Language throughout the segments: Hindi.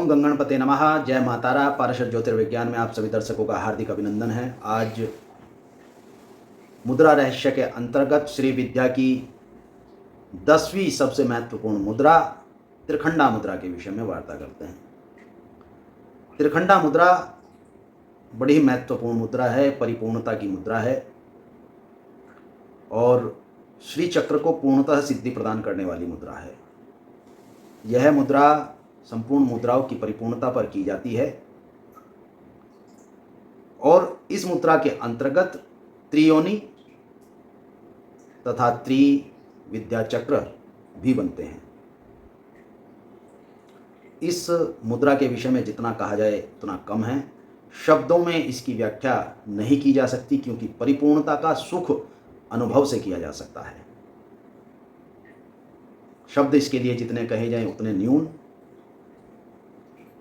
ओम गंगणपते नमः। जय मातारा। पारशर ज्योतिर्विज्ञान में आप सभी दर्शकों का हार्दिक अभिनंदन है। आज मुद्रा रहस्य के अंतर्गत श्री विद्या की 10वीं सबसे महत्वपूर्ण मुद्रा त्रिखंडा मुद्रा के विषय में वार्ता करते हैं। त्रिखंडा मुद्रा बड़ी ही महत्वपूर्ण मुद्रा है, परिपूर्णता की मुद्रा है और श्री चक्र को पूर्णतः सिद्धि प्रदान करने वाली मुद्रा है। यह मुद्रा संपूर्ण मुद्राओं की परिपूर्णता पर की जाती है और इस मुद्रा के अंतर्गत त्रियोनी तथा त्रिविद्या चक्र भी बनते हैं। इस मुद्रा के विषय में जितना कहा जाए उतना कम है। शब्दों में इसकी व्याख्या नहीं की जा सकती क्योंकि परिपूर्णता का सुख अनुभव से किया जा सकता है। शब्द इसके लिए जितने कहे जाएं उतने न्यून,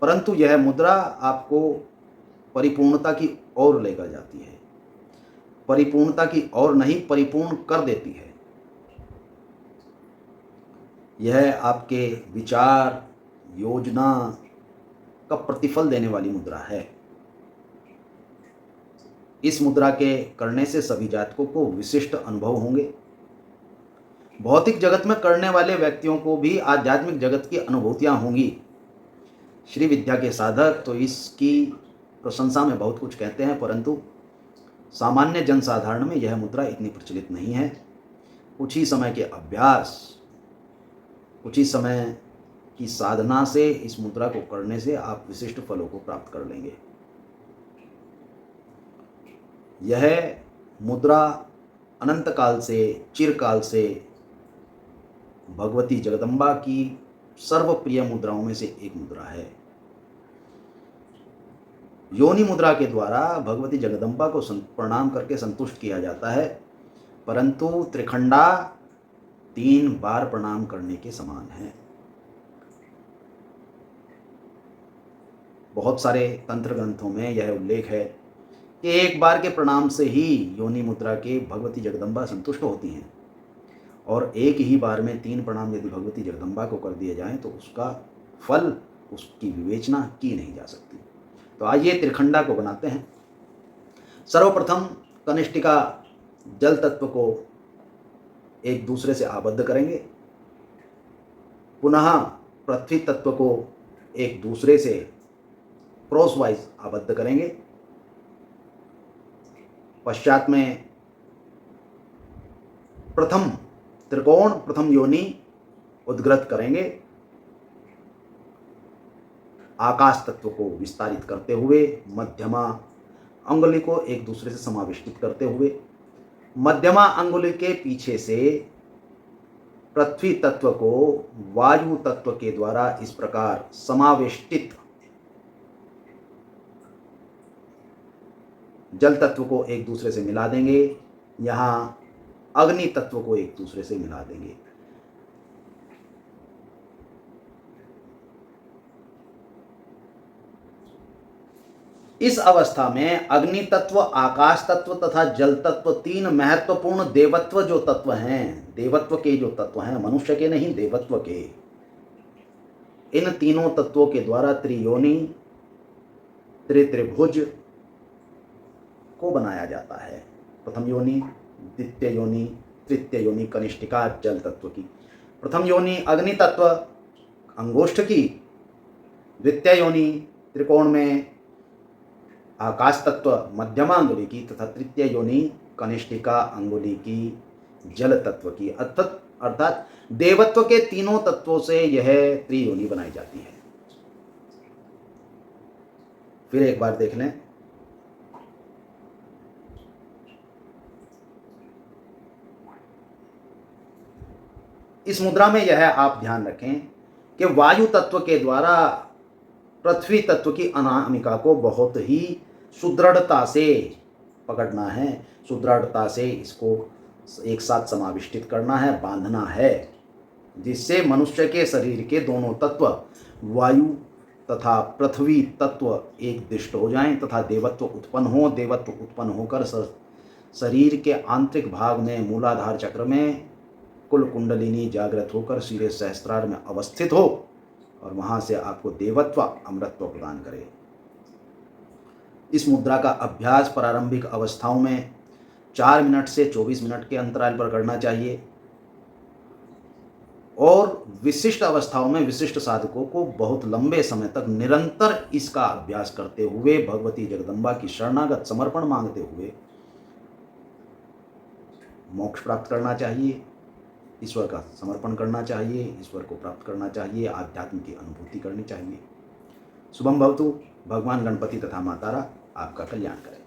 परंतु यह मुद्रा आपको परिपूर्णता की ओर लेकर जाती है। परिपूर्णता की ओर नहीं, परिपूर्ण कर देती है। यह आपके विचार योजना का प्रतिफल देने वाली मुद्रा है। इस मुद्रा के करने से सभी जातकों को विशिष्ट अनुभव होंगे। भौतिक जगत में करने वाले व्यक्तियों को भी आध्यात्मिक जगत की अनुभूतियां होंगी। श्री विद्या के साधक तो इसकी प्रशंसा में बहुत कुछ कहते हैं, परंतु सामान्य जनसाधारण में यह मुद्रा इतनी प्रचलित नहीं है। कुछ ही समय के अभ्यास, कुछ ही समय की साधना से इस मुद्रा को करने से आप विशिष्ट फलों को प्राप्त कर लेंगे। यह मुद्रा अनंत काल से, चिरकाल से भगवती जगदम्बा की सर्वप्रिय मुद्राओं में से एक मुद्रा है। योनि मुद्रा के द्वारा भगवती जगदम्बा को प्रणाम करके संतुष्ट किया जाता है, परंतु त्रिखंडा 3 बार प्रणाम करने के समान है। बहुत सारे तंत्र ग्रंथों में यह उल्लेख है कि एक बार के प्रणाम से ही योनि मुद्रा के भगवती जगदम्बा संतुष्ट होती हैं और एक ही बार में 3 प्रणाम यदि भगवती जगदम्बा को कर दिए जाएं तो उसका फल, उसकी विवेचना की नहीं जा सकती। तो आइए त्रिखंडा को बनाते हैं। सर्वप्रथम कनिष्ठिका जल तत्व को एक दूसरे से आबद्ध करेंगे। पुनः पृथ्वी तत्व को एक दूसरे से क्रॉसवाइज आबद्ध करेंगे। पश्चात में प्रथम त्रिकोण, प्रथम योनि उद्गृत करेंगे। आकाश तत्व को विस्तारित करते हुए मध्यमा अंगुली को एक दूसरे से समावेष्टित करते हुए मध्यमा अंगुली के पीछे से पृथ्वी तत्व को वायु तत्व के द्वारा इस प्रकार समावेष्टित, जल तत्व को एक दूसरे से मिला देंगे। यहां अग्नि तत्व को एक दूसरे से मिला देंगे। इस अवस्था में अग्नि तत्व, आकाश तत्व तथा जल तत्व 3 महत्वपूर्ण देवत्व जो तत्व हैं, देवत्व के जो तत्व हैं, मनुष्य के नहीं, देवत्व के, इन तीनों तत्वों के द्वारा त्रियोनि, त्रिभुज को बनाया जाता है। प्रथम योनि, द्वितीय योनि, तृतीय योनि कनिष्ठिका जल तत्व की, प्रथम योनि अग्नि तत्व अंगुष्ठ की, द्वितीय योनि त्रिकोण में आकाश तत्व मध्यमा अंगुली की तथा तृतीय योनि कनिष्ठिका अंगुली की जल तत्व की। अर्थात देवत्व के तीनों तत्वों से यह त्रियोनि बनाई जाती है। फिर एक बार देख लें। इस मुद्रा में यह आप ध्यान रखें कि वायु तत्व के द्वारा पृथ्वी तत्व की अनामिका को बहुत ही सुदृढ़ता से पकड़ना है, सुदृढ़ता से इसको एक साथ समाविष्टित करना है, बांधना है, जिससे मनुष्य के शरीर के दोनों तत्व वायु तथा पृथ्वी तत्व एक दिष्ट हो जाएं तथा देवत्व उत्पन्न हो। देवत्व उत्पन्न होकर शरीर के आंतरिक भाग में मूलाधार चक्र में कुल कुंडलिनी जागृत होकर शीरे सहस्त्रार में अवस्थित हो और वहाँ से आपको देवत्व अमृतत्व प्रदान करे। इस मुद्रा का अभ्यास प्रारंभिक अवस्थाओं में 4 मिनट से 24 मिनट के अंतराल पर करना चाहिए और विशिष्ट अवस्थाओं में विशिष्ट साधकों को बहुत लंबे समय तक निरंतर इसका अभ्यास करते हुए भगवती जगदम्बा की शरणागत समर्पण मांगते हुए मोक्ष प्राप्त करना चाहिए, ईश्वर का समर्पण करना चाहिए, ईश्वर को प्राप्त करना चाहिए, आध्यात्म की अनुभूति करनी चाहिए। शुभम भवतु। भगवान गणपति तथा मातारा आपका कल्याण करें।